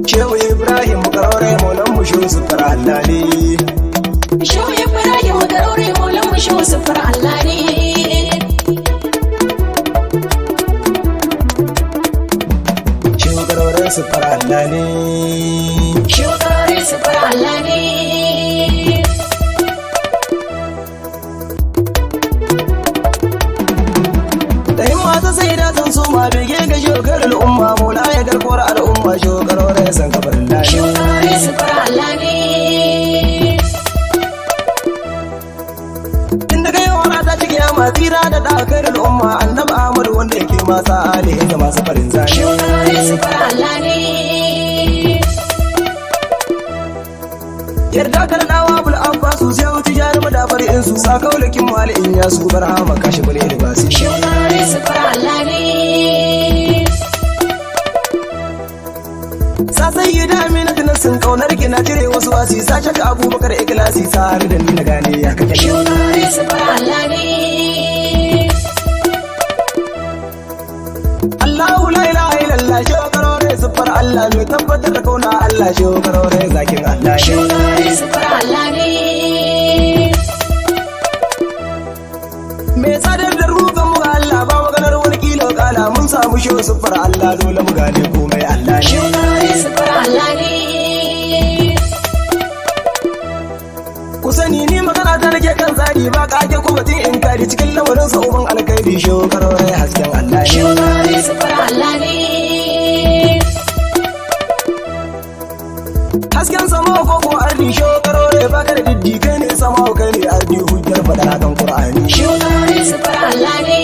Shehu Ibrahim Karoore maulan mu shehu sufar Allah ne. Shehu Ibrahim Karoore maulan mu shehu sufar Allah ne. Shehu Karoore sufar Allah ne. Shehu Karoore sufar Allah ne. Sai da zan so ma bege ga shogar al'umma mola ya garkuwar al'umma shogar ya san kabarin lahi shogar su fara Allah ne inda kai wara ta cike ma tira da dakar al'umma annabi Ahmad wanda yake masa alihi ga masu farin zani shogar su fara Allah ne yarda kar dawa bul abbasu sai wuce jarum da farin su sakaulakin mali'in ya su barhama kashi bale da basi shogar su fara Allah ne sai yi damina da nasin kaunar ki na cire wasu wasi sace ka Abubakar ikhlasi sa har da ni na gane ya kake shogar su fara Allah ne Allahu la ilaha illallah shogar su fara Allah mai tabbatar da kauna Allah shogar zakin Allah shogar su fara Allah ne me tsadar da rugan mu ga Allah ba maganar wani kilo kala mun samu shi su fara Allah dole mu gane komai Allah ne shogar su fara Allah ne ku sani ni magana ta nake kan tsari ba ka ake kuma tin in kari cikin lamarin sa uban alkhairi shogar hasken Allah ne shogar su fara Allah ne hasken sama ko ko ardi shogarore ba ka da diddi kai ne sama kai ne ardi hujjar fada kan Qur'ani shogar su fara Allah ne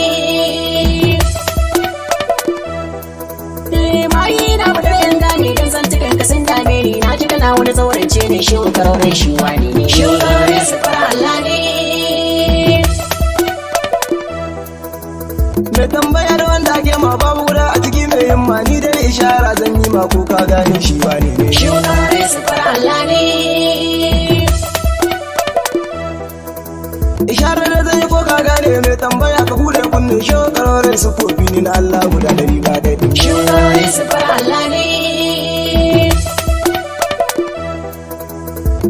mai na mutar yan gane dan san cikin ka sun dame ni na ji kana wani zaurance ne shogarore shi wani ne shogar su fara Allah ne me tambaya da wanda ake ma babu guda a ciki mai himma ni dai ishara zan yi ma ko ka gane shi wani ne shogar su fara Allah ne isharar da zai ko ka gane mai tambaya ka bude kunne shogarorin su kofi ni na Allah guda dari ba daidai shogar su fara Allah ne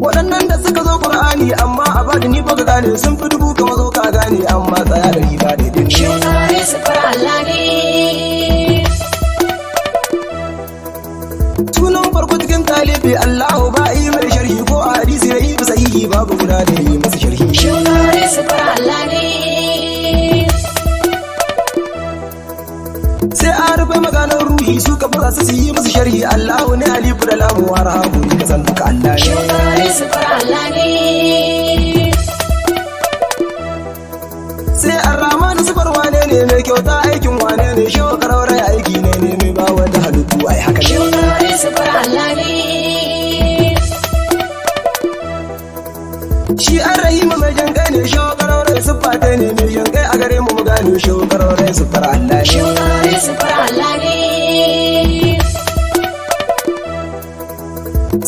waɗannan da suka zo Qur'ani amma a bada ni ba ka gane sun fi dubu kama zo ka gane amma tsaya da riba daidai shogar su fara Allah ne sunan farko cikin talibi Allahu ba yi mai sharhi ko a hadisi ya yi sahihi babu guda da yi masa sharhi shogar su fara Allah ne sai a rufe maganar ruhi su ka fasa su yi masa sharhi Allahu ne alifu da lamu wa rahabu ni ka san duka Allah ne shogar su fara Allah ne sai Ar-Rahman sifar wane ne mai kyauta aikin wane ne shogar aiki ne mai ba wanda halittu ai haka ne shogar su fara Allah ne shi Ar-Rahim mai jankai ne shogar sifata ne mai jankai a gare mu gane shogar sifar Allah ne shogar su fara Allah ne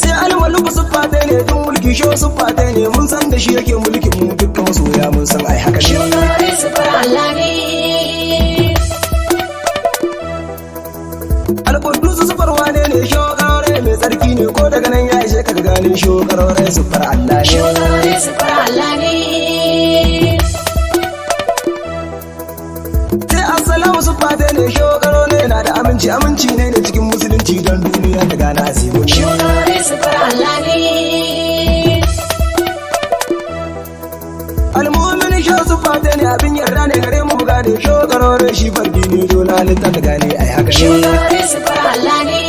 sai Al-Malik sifata ne tun mulki sho sifata ne mun san da shi yake mulkin mu dukkan masoya mun san ai haka ne shogar su fara Allah ne Al-Quddus sifar wane ne shogar mai tsarki ne ko daga nan ya ishe ka gane shogar sifar Allah ne shogar su fara Allah ne sai Assalamu sifata ne shogar na da aminci ne da cikin musulunci don duniya ta gane asirin shogar su fara Allah ne Al-Mu'min sho sifata ne abin yarda ne gare mu gane shogar shi farki ne dole halitta ta gane ai haka ne shogar su fara Allah ne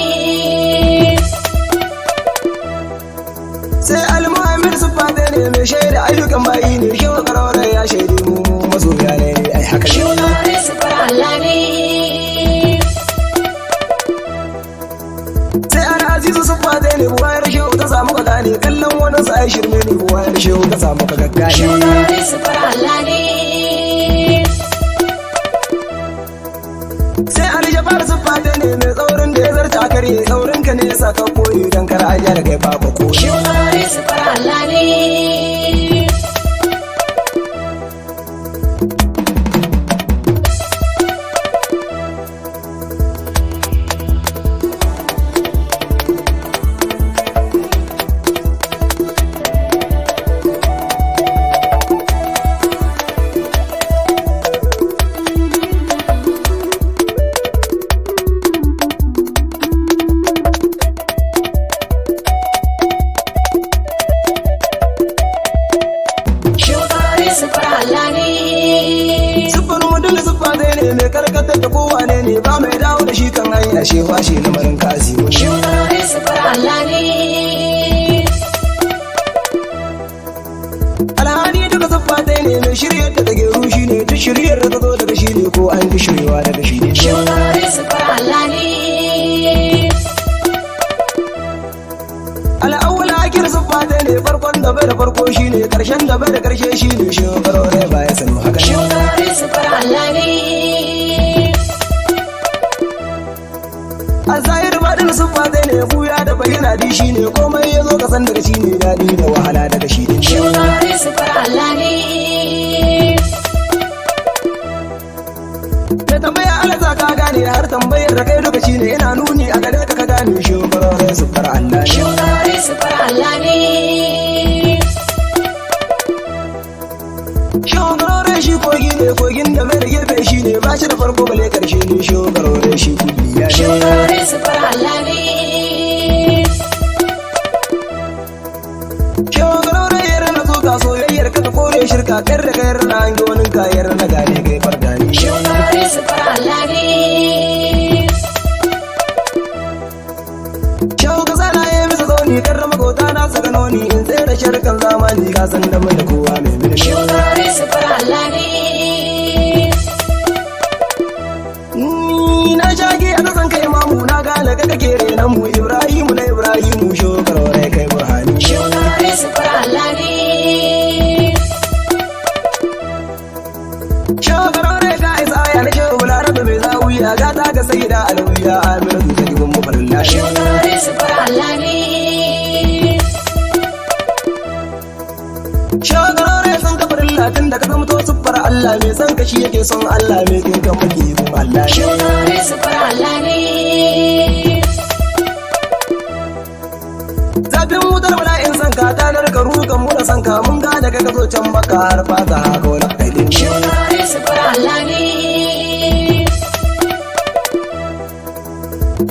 sai Al-Mu'min sifata ne mai shaida ayyukan bayi ne shogar ya shaide mu masoya ne ai haka ne shogar su fara Allah ne sai Al-Azizu sifata ne buwayar shehu ta samu ka gane kallon wani sa ai shirme ne buwayar shehu ta samu ka gaggane shogar su fara Allah ne sai Al-Jabbar sifata ne mai tsaurin da ya zarta kare tsaurin ka ne ya saka koyi dan kar aja da kai babu ko shogar su fara Allah ne Abdul Zuffa dai ne mai karkatar da kowane ne ba mai dawo da shi kan hanya shewa shi lamarin Kasimu. Shugaban sufar Allah ne. Alhali duka Zuffa dai ne mai shiryar da tage rushi ne duk shiryar da ta zo daga shi ne ko an ki shiryewa daga shi ne. Shugaban sufar Allah ne. Al'awwal akir Zuffa dai ne farkon da bai da farko shi ne karshen da bai da karshe shi ne shugaro ne ba ya sanu haka. Shugaban sufar Allah ne. Azahir baɗin Zuffa dai ne buya da bayyana di shi ne komai ya zo kasan daga shi ne daɗi da wahala daga shi ne. Shugaban sufar Allah ne. Da tambaya alaza ka gane har tambayar da kai duka shi ne ina nuni a gare ka gane shugaro ne Zuffar Allah ne. Shugaban sufar Allah ne. Shugaro shi kogi ne kogin da bai da gefe shi ne ba shi da farko bale karshe ne shugaro shi kulliya ne. Shugaban sufar Allah ne. Shugaro ya rana tsoka soyayyar ka ta kore shirka kar da kayar na hangi wani kayar na gane kai farda ne. Shugaban sufar Allah ne. Shauka sana ya misa zauni kar da magota na saka noni in tsaye da shirkan zamani ka san da mai da kowa mai mini. Shugaban sufar Allah ne. Na shage a kasan kai mamu na gane ka kake renan mu Ibrahimu na Ibrahimu shugaro kai burhani. Shugaban sufar Allah ne. Shugaro ka isa ya na shehu bularabe mai zawiya gata ga sayyida alawiya amina su ta gibin mafarin lashi. Shugaban sufar Allah ne. Shugaro san kafarin latin da ka zama to siffar Allah mai san kashi yake son Allah mai kin kan maki gun Allah. Shugaban sufar Allah ne. Zafin wutar bala'in san ka tanar ka rukan mu da san ka mun gane ka zo can baka har fata haka wani kaidin. Shugaban sufar Allah ne.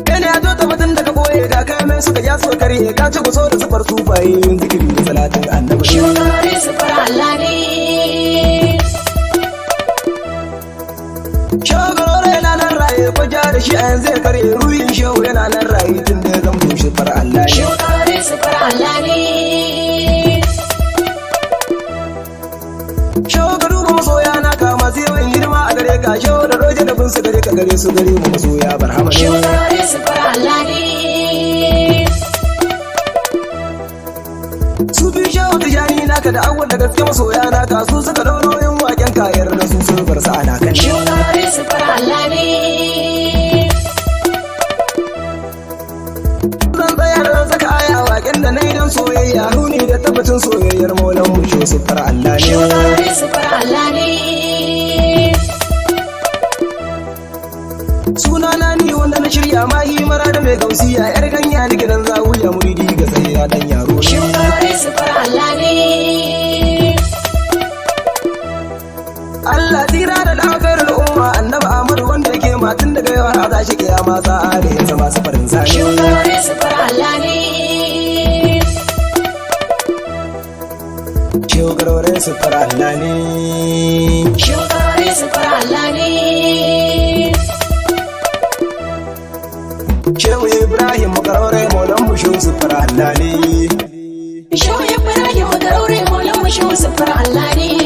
Kene ya zo ta mutum daga boye ga kai mai suka ja su karye ka ci guso da sufar sufaye yin zikiri da salatin annabi. Shugaban sufar Allah ne. Shugaro yana nan raye ko ja da shi a yanzu ya karye ruhin shehu yana nan raye tun da ya zamto shi far Allah ne. Shugaban sufar Allah ne. Shugaro ba masoya na kama sai yawan girma a gare ka shehu da roje da bin su gare ka gare su gare mu masoya barhama ne. Shugaban sufar Allah ne. Su bi shehu tijani naka da awwal da gaske masoya naka su suka dauro yin waken kayar da su sun bar sa ana kan. Shugaban sufar Allah ne. Zan tsaya da zan saka aya waken da na yi don soyayya nuni da tabbacin soyayyar maulan mu shi siffar Allah ne. Shugaban sufar Allah ne. Sunana ni wanda na shirya mahi mara da mai gausiya yar ganya da gidan zawuya muridi ga sai ya dan yaro. Shugaban sufar Allah ne. Allah tira da lafiyar umma annabi Ahmad wanda yake matun daga yawa a tashi kiyama sa'a da ya zama safarin sani. Shugaban sufar Allah ne. Shugaro siffar Allah ne. Shugaban sufar Allah ne. Shehu Ibrahim Makarore maulan mu shi siffar Allah ne. Shehu Ibrahim Makarore maulan mu shi siffar Allah ne.